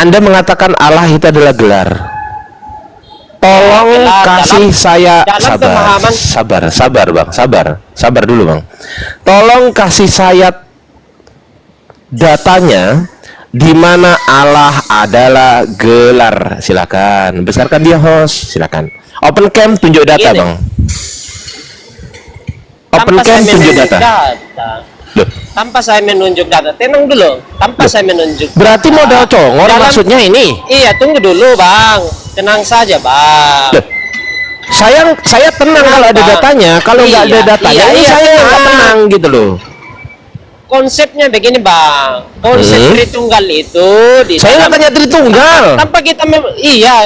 Anda mengatakan Allah itu adalah gelar. Tolong kasih saya sabar bang, sabar dulu bang. Tolong kasih saya datanya di mana Allah adalah gelar. Silakan, besarkan dia host, silakan. Open cam tunjuk data bang. Open cam tunjuk data. Loh. Tanpa saya menunjuk data, tenang dulu. Tanpa saya menunjuk. Berarti modal congor maksudnya ini? Iya, tunggu dulu bang. Tenang saja bang. Loh. Saya tenang kalau ada datanya. Kalau nggak ada datanya, saya nggak tenang gitu loh. Konsepnya begini bang, konsep Tritunggal itu saya nggak tanya Tritunggal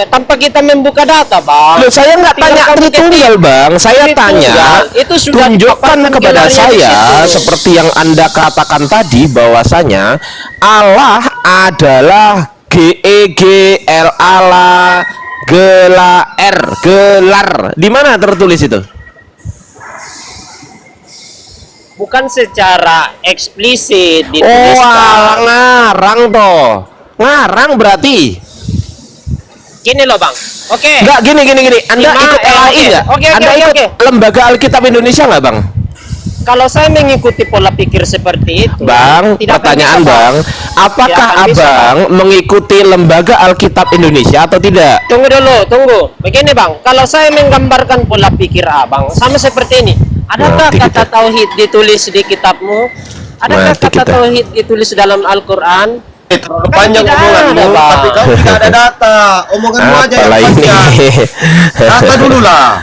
tanpa kita membuka data bang. Loh, saya nggak tanya Tritunggal bang, saya tanya itu sudah tunjukkan kepada saya seperti yang Anda katakan tadi bahwasanya Allah adalah GEGL Allah gelar. Di mana tertulis itu? Bukan secara eksplisit dituliskan. Oh, ngarang toh. Ngarang berarti. Gini loh bang. Oke. Enggak, gini. Anda ikut LAI nggak? Anda ikut Lembaga Alkitab Indonesia nggak bang? Kalau saya mengikuti pola pikir seperti itu, bang, pertanyaan bang, apakah abang mengikuti Lembaga Alkitab Indonesia atau tidak? Tunggu dulu. Begini bang, kalau saya menggambarkan pola pikir abang sama seperti ini. Adakah kata tauhid ditulis di kitabmu? Adakah kata tauhid ditulis dalam Al-Quran? Terlalu panjang omonganmu, tapi kau tidak ada data. Omonganmu aja yang panjang. Data dulu lah.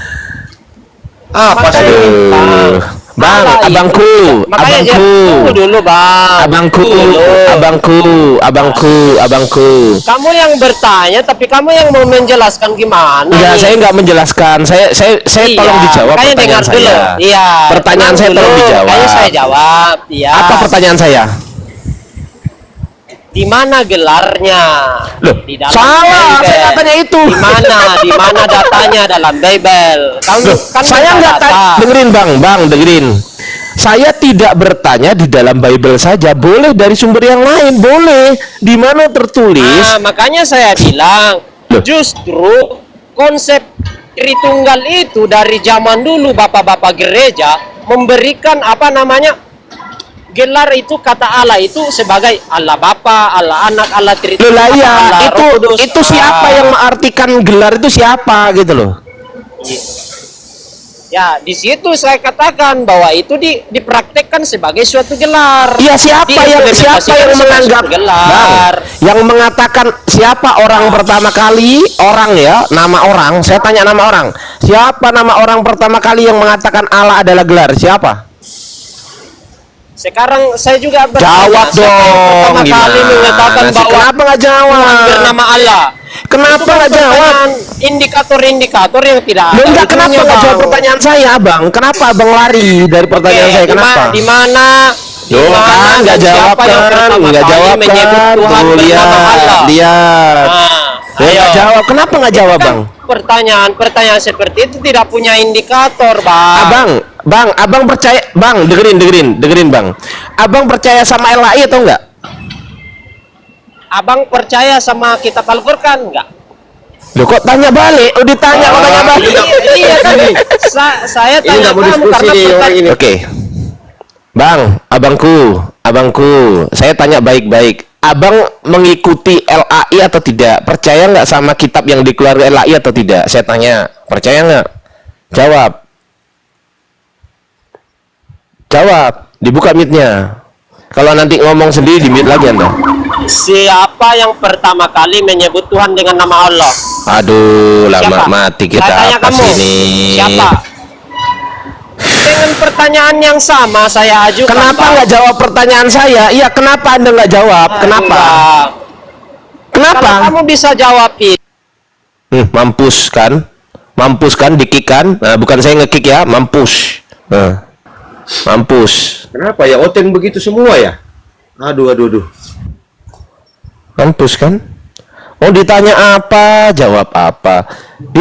Apa sih? Bang, abangku. Tunggu dulu bang. Abangku. Kamu yang bertanya, tapi kamu yang mau menjelaskan gimana? Enggak, saya nggak menjelaskan. Saya tolong dijawab pertanyaan saya. Iya. Pertanyaan saya tolong dijawab. Makanya saya jawab. Iya. Apa pertanyaan saya? Di mana gelarnya? Loh, di dalam salah, Bible. saya katanya itu. Di mana datanya dalam Bible? Saya nggak tanya. Dengerin. Saya tidak bertanya di dalam Bible saja, boleh dari sumber yang lain, boleh. Di mana tertulis? Makanya saya bilang, justru konsep Tritunggal itu dari zaman dulu bapak-bapak gereja memberikan gelar itu, kata Allah itu sebagai Allah Bapa, Allah Anak, Allah Tritunggal. Itu siapa yang mengartikan gelar itu siapa gitu loh? Ya, di situ saya katakan bahwa itu dipraktekkan sebagai suatu gelar. Iya, siapa yang menganggap gelar? Yang mengatakan siapa orang pertama kali, nama orang, saya tanya nama orang. Siapa nama orang pertama kali yang mengatakan Allah adalah gelar? Siapa? Sekarang saya juga jawab dong. Pertama kali mengatakan bahwa kenapa nggak jawab? Bernama Allah. Kenapa nggak jawab? Indikator-indikator yang tidak ada. Enggak, kenapa nggak jawab pertanyaan saya, Bang? Kenapa Abang lari dari pertanyaan saya? Kenapa? Di mana? Nggak jawab kan? Lihat. Nggak jawab. Kenapa nggak jawab, Bang? Pertanyaan seperti itu tidak punya indikator, Bang. Abang percaya, Bang, dengerin, Bang. Abang percaya sama LAI atau enggak? Abang percaya sama kitab Al-Qur'an enggak? Loh, kok tanya balik? Ditanya kok tanya balik. Iya kan? Saya tanya kamu karena ini. Oke. Bang, abangku, saya tanya baik-baik. Abang mengikuti LAI atau tidak? Percaya nggak sama kitab yang dikeluarkan LAI atau tidak? Saya tanya, percaya nggak? Jawab, dibuka mic-nya. Kalau nanti ngomong sendiri di mute lagi Anda. Siapa yang pertama kali menyebut Tuhan dengan nama Allah? Aduh, lama mati kita apa sini? Siapa? Dengan pertanyaan yang sama saya ajukan. Kenapa nggak jawab pertanyaan saya? Iya, kenapa Anda nggak jawab? Kenapa? Kalau kamu bisa jawab itu. Mampus kan, di-kick kan? Nah, bukan saya nge-kick ya, mampus. Mampus. Kenapa ya oteng begitu semua ya? Aduh. Mampus kan? Oh, ditanya apa, jawab apa.